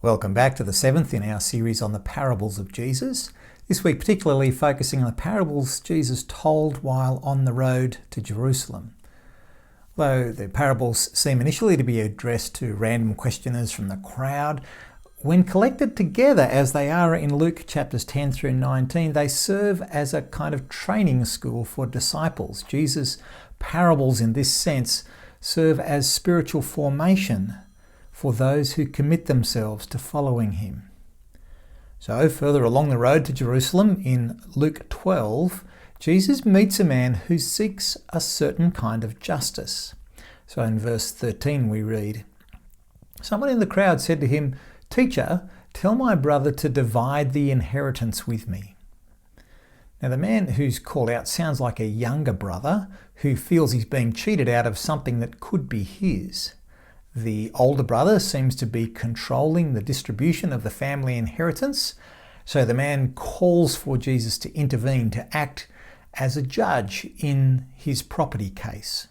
Welcome back to the seventh in our series on the parables of Jesus. This week particularly focusing on the parables Jesus told while on the road to Jerusalem. Though the parables seem initially to be addressed to random questioners from the crowd, when collected together as they are in Luke chapters 10 through 19, they serve as a kind of training school for disciples. Jesus' parables in this sense serve as spiritual formation for those who commit themselves to following him. So further along the road to Jerusalem in Luke 12, Jesus meets a man who seeks a certain kind of justice. So in verse 13 we read, "Someone in the crowd said to him, 'Teacher, tell my brother to divide the inheritance with me.'" Now the man who's called out sounds like a younger brother who feels he's being cheated out of something that could be his. The older brother seems to be controlling the distribution of the family inheritance, so the man calls for Jesus to intervene, to act as a judge in his property case.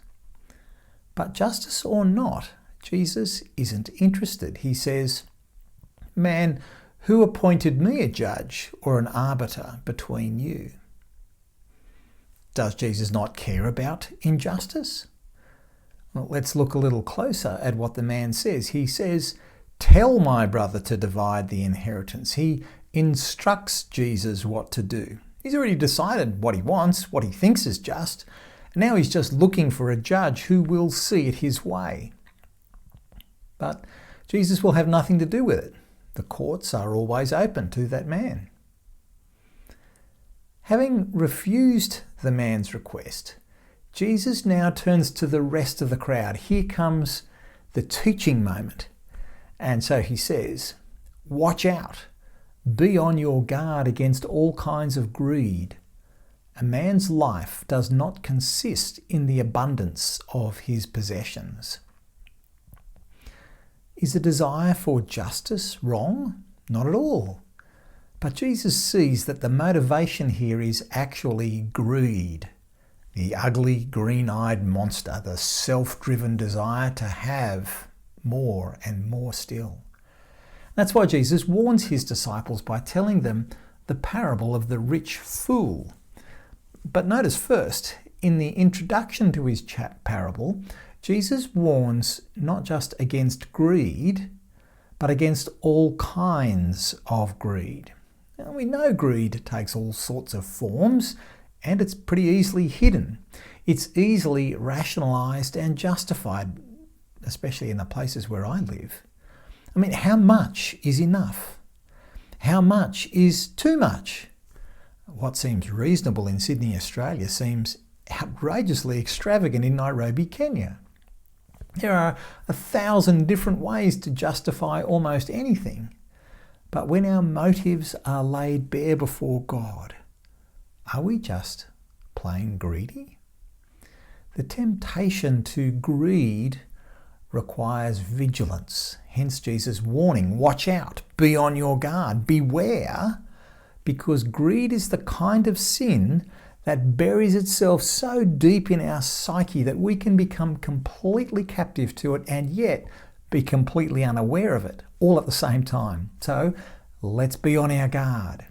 But justice or not, Jesus isn't interested. He says, "Man, who appointed me a judge or an arbiter between you?" Does Jesus not care about injustice? Well, let's look a little closer at what the man says. He says, "Tell my brother to divide the inheritance." He instructs Jesus what to do. He's already decided what he wants, what he thinks is just, and now he's just looking for a judge who will see it his way. But Jesus will have nothing to do with it. The courts are always open to that man. Having refused the man's request, Jesus now turns to the rest of the crowd. Here comes the teaching moment. And so he says, "Watch out. Be on your guard against all kinds of greed. A man's life does not consist in the abundance of his possessions." Is the desire for justice wrong? Not at all. But Jesus sees that the motivation here is actually greed. The ugly, green-eyed monster, the self-driven desire to have more and more still. That's why Jesus warns his disciples by telling them the parable of the rich fool. But notice first, in the introduction to his parable, Jesus warns not just against greed, but against all kinds of greed. Now, we know greed takes all sorts of forms, and it's pretty easily hidden. It's easily rationalised and justified, especially in the places where I live. I mean, how much is enough? How much is too much? What seems reasonable in Sydney, Australia, seems outrageously extravagant in Nairobi, Kenya. There are 1,000 different ways to justify almost anything. But when our motives are laid bare before God, are we just plain greedy? The temptation to greed requires vigilance. Hence Jesus' warning, watch out, be on your guard, beware, because greed is the kind of sin that buries itself so deep in our psyche that we can become completely captive to it and yet be completely unaware of it, all at the same time. So let's be on our guard.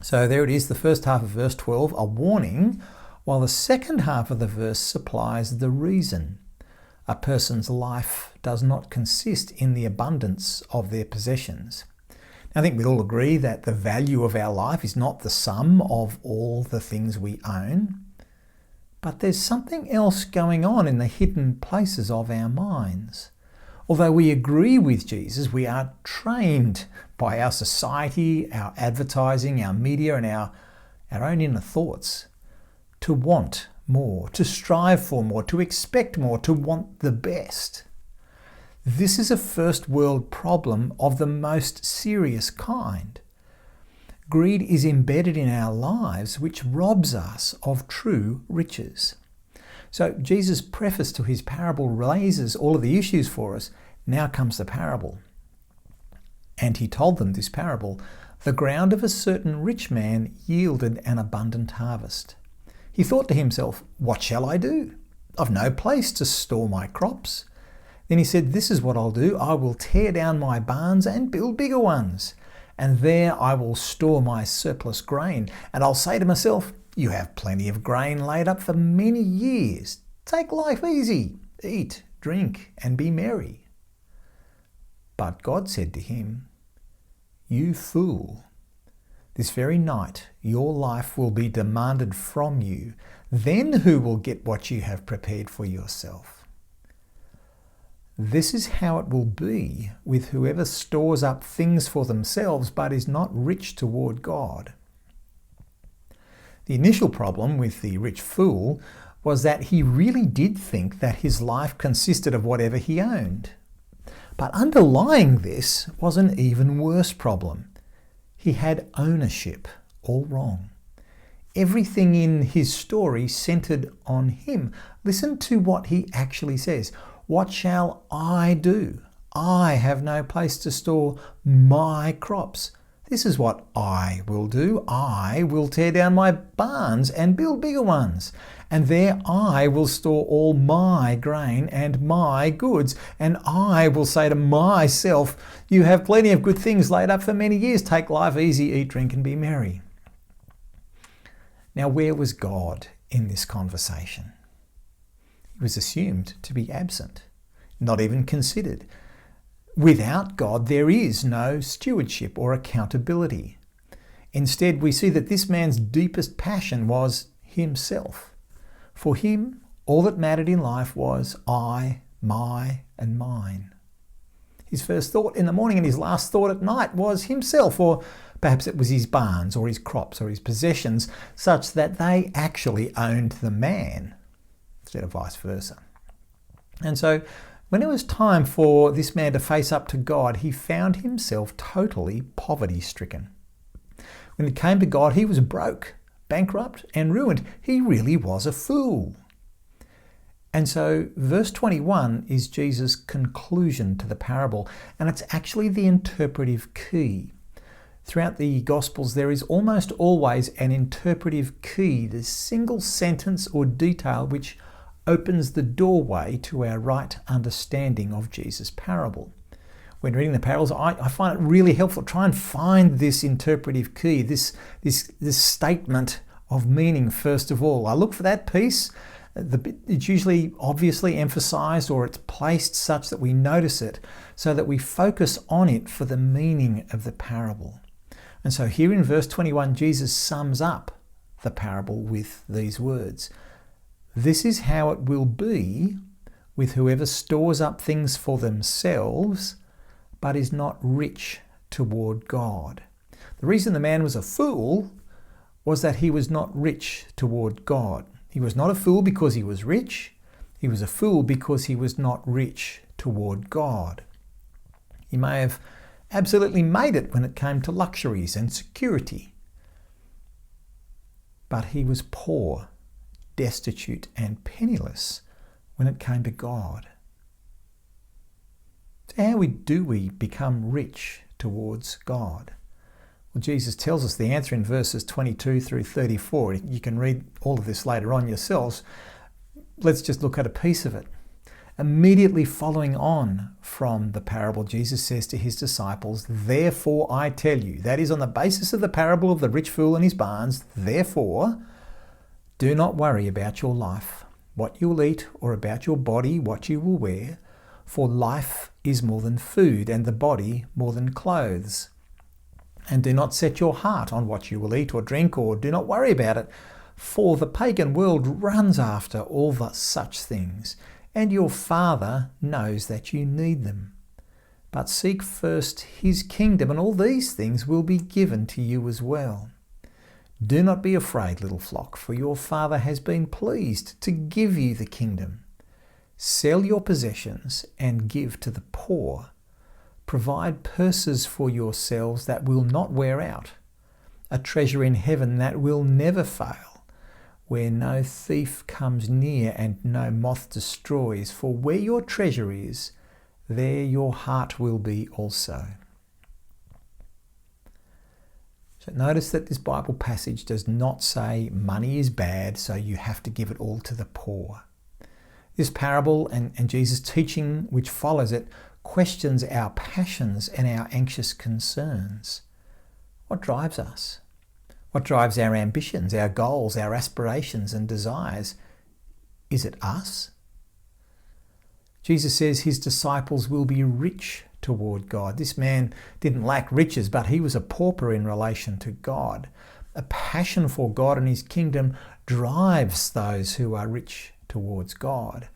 So there it is, the first half of verse 12, a warning, while the second half of the verse supplies the reason. A person's life does not consist in the abundance of their possessions. I think we'd all agree that the value of our life is not the sum of all the things we own, but there's something else going on in the hidden places of our minds. Although we agree with Jesus, we are trained by our society, our advertising, our media, and our own inner thoughts to want more, to strive for more, to expect more, to want the best. This is a first world problem of the most serious kind. Greed is embedded in our lives, which robs us of true riches. So Jesus' preface to his parable raises all of the issues for us. Now comes the parable. And he told them this parable, "The ground of a certain rich man yielded an abundant harvest. He thought to himself, 'What shall I do? I've no place to store my crops. Then he said, "This is what I'll do. I will tear down my barns and build bigger ones. And there I will store my surplus grain. And I'll say to myself, you have plenty of grain laid up for many years. Take life easy. Eat, drink, and be merry." But God said to him, "You fool, this very night your life will be demanded from you. Then who will get what you have prepared for yourself? This is how it will be with whoever stores up things for themselves but is not rich toward God." The initial problem with the rich fool was that he really did think that his life consisted of whatever he owned. But underlying this was an even worse problem. He had ownership all wrong. Everything in his story centered on him. Listen to what he actually says. "What shall I do? I have no place to store my crops. This is what I will do. I will tear down my barns and build bigger ones. And there I will store all my grain and my goods. And I will say to myself, you have plenty of good things laid up for many years. Take life easy, eat, drink, and be merry." Now, where was God in this conversation? He was assumed to be absent, not even considered. Without God, there is no stewardship or accountability. Instead, we see that this man's deepest passion was himself. For him, all that mattered in life was I, my, and mine. His first thought in the morning and his last thought at night was himself, or perhaps it was his barns or his crops or his possessions, such that they actually owned the man instead of vice versa. And so when it was time for this man to face up to God, he found himself totally poverty-stricken. When it came to God, he was broke, bankrupt, and ruined. He really was a fool. And so verse 21 is Jesus' conclusion to the parable, and it's actually the interpretive key. Throughout the Gospels, there is almost always an interpretive key, the single sentence or detail which opens the doorway to our right understanding of Jesus' parable. When reading the parables, I find it really helpful. Try and find this interpretive key, this statement of meaning first of all. I look for that piece. It's usually obviously emphasized, or it's placed such that we notice it, so that we focus on it for the meaning of the parable. And so here in verse 21, Jesus sums up the parable with these words. "This is how it will be with whoever stores up things for themselves, but is not rich toward God." The reason the man was a fool was that he was not rich toward God. He was not a fool because he was rich. He was a fool because he was not rich toward God. He may have absolutely made it when it came to luxuries and security, but he was poor, destitute, and penniless when it came to God. So how do we become rich towards God? Well, Jesus tells us the answer in verses 22 through 34. You can read all of this later on yourselves. Let's just look at a piece of it. Immediately following on from the parable, Jesus says to his disciples, "Therefore I tell you," that is on the basis of the parable of the rich fool and his barns, "therefore, do not worry about your life, what you will eat, or about your body, what you will wear. For life is more than food, and the body more than clothes. And do not set your heart on what you will eat or drink, or do not worry about it. For the pagan world runs after all such things, and your Father knows that you need them. But seek first his kingdom, and all these things will be given to you as well. Do not be afraid, little flock, for your Father has been pleased to give you the kingdom. Sell your possessions and give to the poor. Provide purses for yourselves that will not wear out, a treasure in heaven that will never fail, where no thief comes near and no moth destroys. For where your treasure is, there your heart will be also." So notice that this Bible passage does not say money is bad, so you have to give it all to the poor. This parable and Jesus' teaching which follows it questions our passions and our anxious concerns. What drives us? What drives our ambitions, our goals, our aspirations and desires? Is it us? Jesus says his disciples will be rich toward God. This man didn't lack riches, but he was a pauper in relation to God. A passion for God and his kingdom drives those who are rich towards God.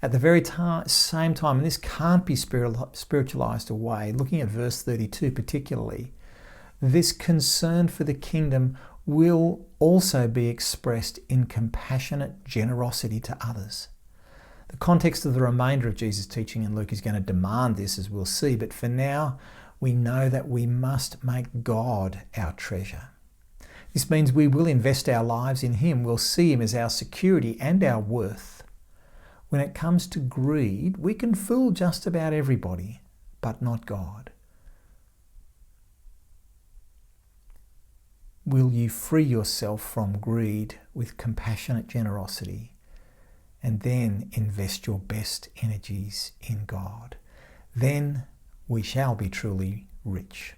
At the very same time, and this can't be spiritualized away, looking at verse 32 particularly, this concern for the kingdom will also be expressed in compassionate generosity to others. The context of the remainder of Jesus' teaching in Luke is going to demand this, as we'll see, but for now, we know that we must make God our treasure. This means we will invest our lives in him. We'll see him as our security and our worth. When it comes to greed, we can fool just about everybody, but not God. Will you free yourself from greed with compassionate generosity and then invest your best energies in God? Then we shall be truly rich.